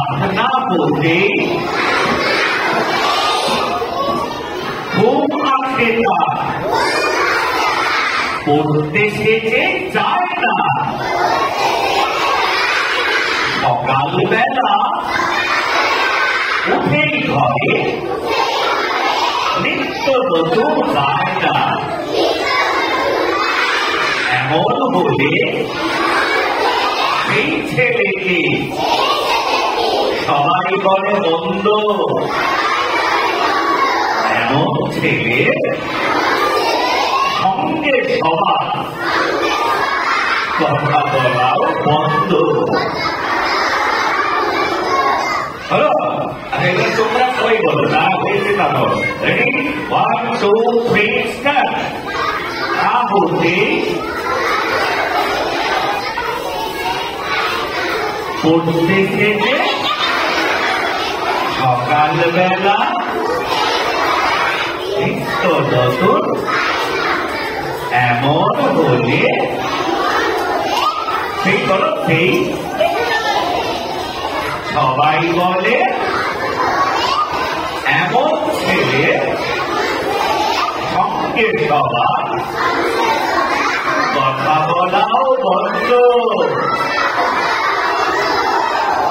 বাঁধনা বলতে ঘুম আসে না, পড়তে সেজে যায় না, সকালবেলা উঠেই ঘরে নিত্য নতুন যায় না। এমন বলে সেই ছেলেকে সবাই বলে মন্দ। এমন ছেলে সঙ্গে সবার কথা বলাও বন্ধ। হলো, এবার তোমরা সবাই বলো না হয়েছে তা বলো। Ready, 1 2 3 start. তা বলতে পড়তে গেলে সকালবেলা নিত্য নতুন এমন বলে সেই বলো সেই সবাই বলে এমন ছেলে সঙ্গে সবার কথা বলাও বন্ধ।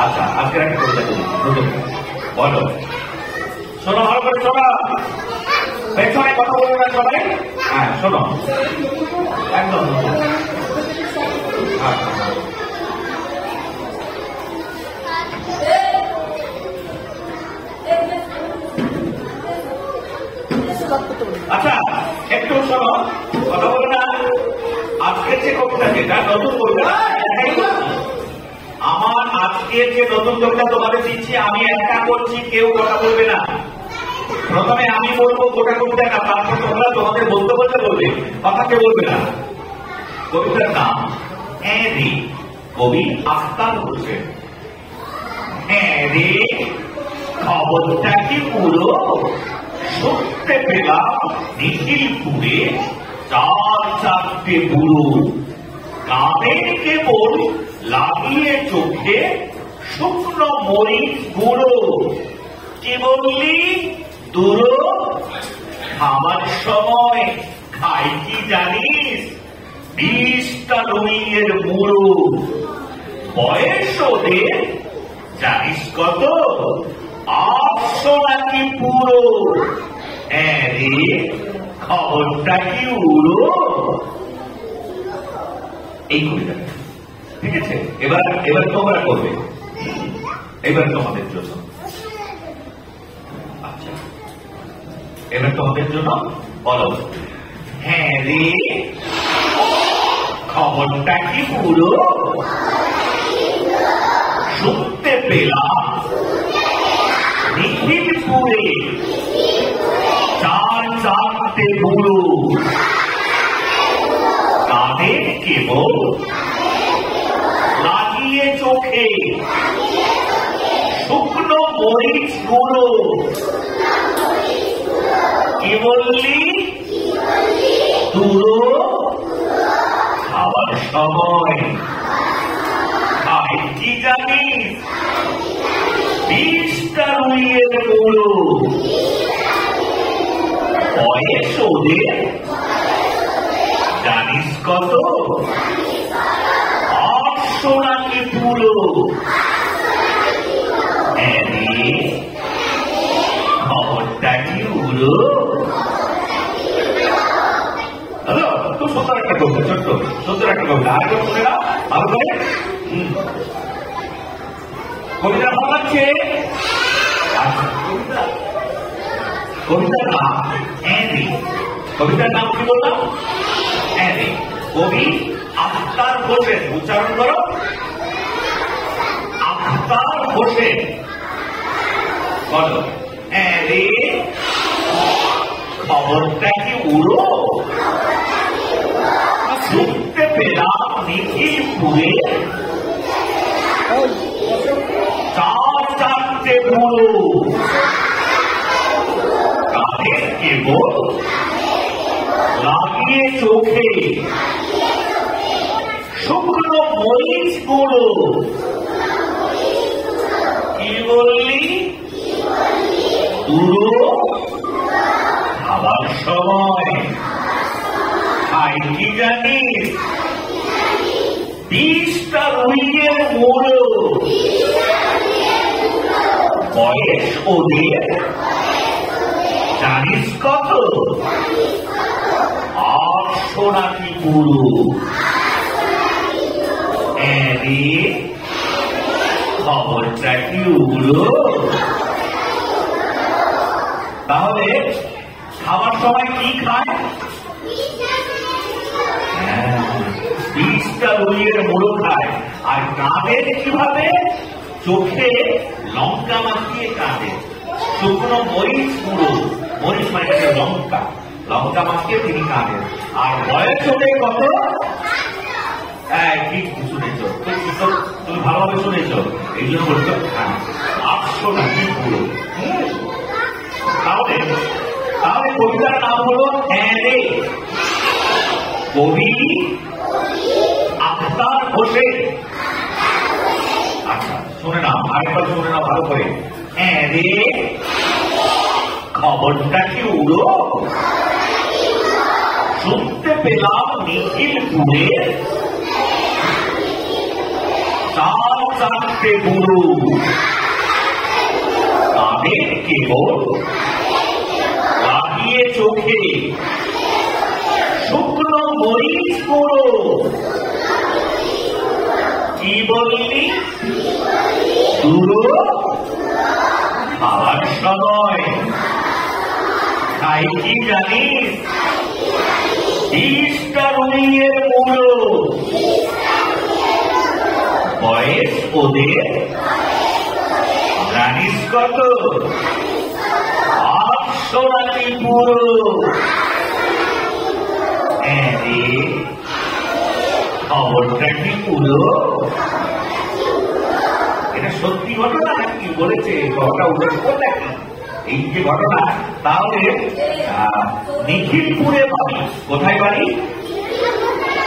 আচ্ছা, আজকে একটা কবিতা বলি, বলো। শোনো, ভালো করে শোনো, পেছনে কথা বলবে না সবাই। হ্যাঁ, শোনো একদম। আচ্ছা, একটু শোনো, কথা বলবে না। আজকের যে কবিতা, যেটা নতুন কবিতা, আমার আজকের যে নতুন কবিতা তোমাদের দিচ্ছি, আমি একা করছি, কেউ কথা বলবে না। প্রথমে আমি বলবো গোটা কবিতাটা, তারপর তোমরা তোমাদের বলতে বলতে বলবে, কথা কেউ বলবে না। কবিতার নাম হ্যাঁ রে, কবি আখতার হোসেন। হ্যাঁ রে, খবরটা কি পুরো শুনতে পেলাম নিখিলপুরে 4-4টে বুড়ো, কানে কেবল লাগিয়ে চোখে শুকনো মরিচ গুঁড়ো। কি বললি দুরো? খাবার সময় খাই কি জানিস? 20টা রুইয়ের মুড়ো। বয়স ওদের জানিস কত? 800 নাকি পুরো। হ্যাঁ রে, খবরটা কি উড়ো? এই কবিতাটা, ঠিক আছে? এবার তোমরা করবে, এবার তোমাদের জন্য। আচ্ছা, এবার তোমাদের জন্য বলো। হ্যাঁ রে, খবরটা কি পুরো? শুনতে পেলাম নিখিলপুরে 4-4টে বুড়ো, কানে কেবল লাগিয়ে চোখে শুকনো মরিচ গুঁড়ো। কি বললি দুরো? খাবার সময় খাই কি জানিস? 20টা রুইয়ের মুড়ো। বয়স ওদের জানিস কত? 800 নাকি পুরো। খবরটা কি উড়ো? হ্যালো, খুব সুন্দর একটা কবিতা, ছোট্ট সুন্দর একটা কবিতা। আরেকটা শুনে না ভালো করে। কবিতা ভালো লাগছে? কবিতার নাম অ্যানি। কবিতার নাম কি বললাম? অ্যানি। কবি আখতার হোসেন। উচ্চারণ করো, আখতার হোসেন। বলো, অ্যানি, খবরটা কি উড়ো? শুনতে পেলাম নিখিলপুরে 4-4টে বুড়ো, কানে কেবল লাগিয়ে চোখে শুকনো মরিচ গুঁড়ো। কি জানিস 20টা রুইয়ের মুড়ো বয়স ওদের জানিস কত? 800 নাকি পুরো। খবরটা কি উড়ো? তাহলে খাবার সময় কি খায়? 20টা রুইয়ের মুড়ো খায়। আর কাঁদে কিভাবে? চোখে লঙ্কা মাখিয়ে কাঁদে। শুকনো মরিচ মুড়ো, মরিচ মানে লঙ্কা, লঙ্কা মাখিয়ে তিনি কাঁদেন। আর বয়স ওদের কত? ঠিক শুনেছ, তুমি ভালোভাবে শুনেছ, এই জন্য বলছো 800 নাকি পুরো। তাহলে তাহলে কবিতার নাম হলো হ্যাঁ রে। কবি আখতার হোসেন। আচ্ছা শুনে নাও, আরেকবার শুনে নাও ভালো করে। হ্যাঁ রে খবরটা কি উড়ো? শুনতে পেলাম নিখিলপুরে 4-4টে বুড়ো তাদের কেবল লাগিয়ে চোখে শুকনো মরিচ পুরো। কি বললি? বুড়ো খাওয়ার সময় খাই কি জানিস? 20টা রুইয়ের মুড়ো বয়স ওদের জানিস কত? 800 নাকি পুরো। খবরটা কি পুরো? এটা সত্যি ঘটনা নাকি বলেছে? ঘটনা উল্লেখ করলে এই যে ঘটনা, তাহলে নিখিলপুরে বাড়ি। কোথায় বাড়ি?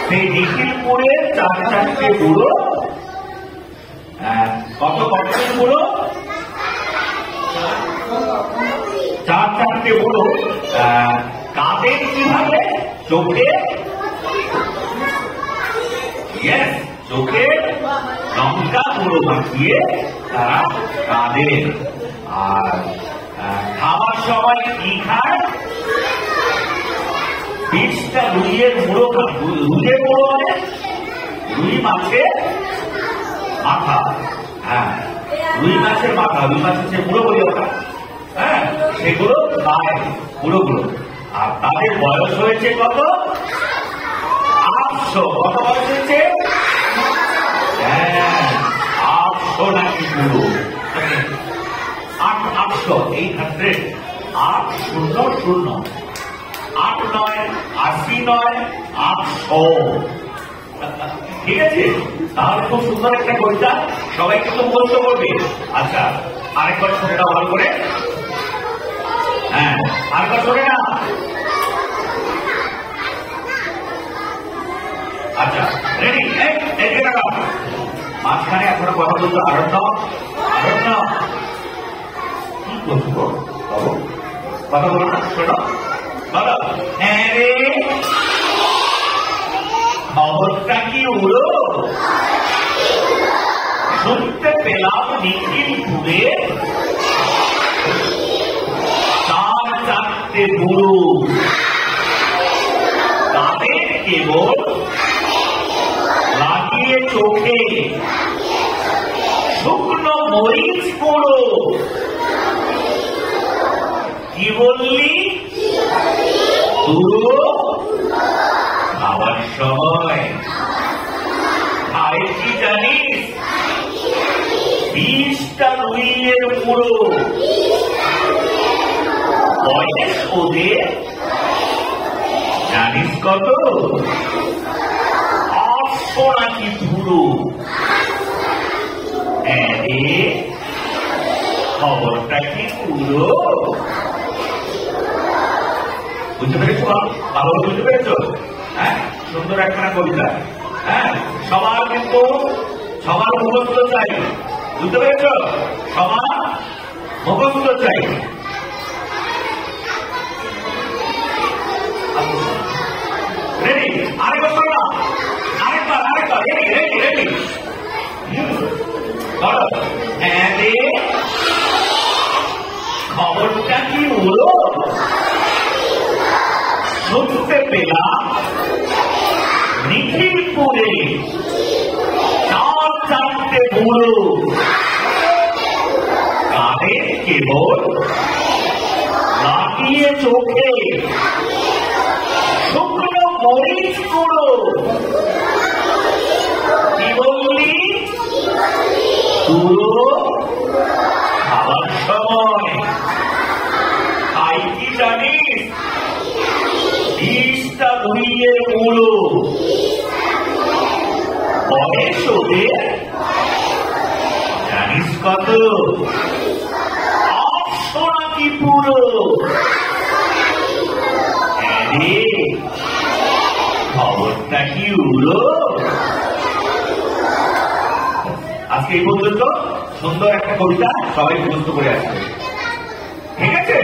সেই নিখিলপুরে 4-4টে বুড়ো। কত কতদিন বুড়ো? 4-4টে বুড়ো কাঁদেন কিভাবে? চোখে চোখে লঙ্কা গুঁড়ো মাখিয়ে তারা কাঁদেন। আর খাবার সময় কি খায়? 20টা রুইয়ের মুড়ো খায়। রুইয়ের মুড়ো মানে রুই মাছের মাথা। রুই মাছের মাথা, রুই মাছের যে মুড়ো বলি ওটা, সেগুলো খায় মুড়োগুলো। আর তাদের বয়স হয়েছে কত? 800। কত বয়স হয়েছে? 800 নাকি পুরো। 800, 800, 800, 8 নয় 80 নয় 800। ঠিক আছে? তাহলে খুব সুন্দর একটা কবিতা, সবাই কিন্তু মুখস্থ করবে। আচ্ছা আরেকবার শুনে নাও ভালো করে। আরেকবার শুনে না। আচ্ছা রেডি? এদিকে রাখা। মাঝখানে এখনো কথা বলতো আরণ্য। আরণ্য কি করবো? কথা বলো না, শোনো বলো। হ্যাঁ রে খবরটা কি উড়ো? শুনতে পেলাম নিখিলপুরে 4-4টে বুড়ো তাদের কেবল লাগিয়ে চোখে শুকনো মরিচ পুরো। কি বললি? বুড়ো খাবার সময় খায় কি জানিস? 20টা রুইয়ের মুড়ো বয়স ওদের জানিস কত? 800 নাকি পুরো। খবরটা কি পুরো? বুঝতে পেরেছো? ভালো বুঝতে পেরেছো? সুন্দর একটা কবিতা। সবার কিন্তু সবার মুখস্থ চাই। বুঝতে পেরেছ? সবার মুখস্থ চাই। রেডি? আরেকবার শোনো, আরেকবার রেডি রেডি রেডি। বলো, হ্যাঁ রে, খবরটা কি হলো? শুনতে পেলাম নিখিলপুরে 4 বুড়ো, কানে কেবল লাগিয়ে চোখে শুকনো মরিচ গুঁড়ো। কি বললি? গুঁড়ো খাবার সময় খাই কি জানিস? 20টা ধুইয়ে গুঁড়ো। বয়স ওদের জানিস কত? 800 নাকি পুরো। খবরটা কি উড়ো? আজকে এই পর্যন্ত সুন্দর একটা কবিতা সবাই মুখস্থ করে আসবে, ঠিক আছে?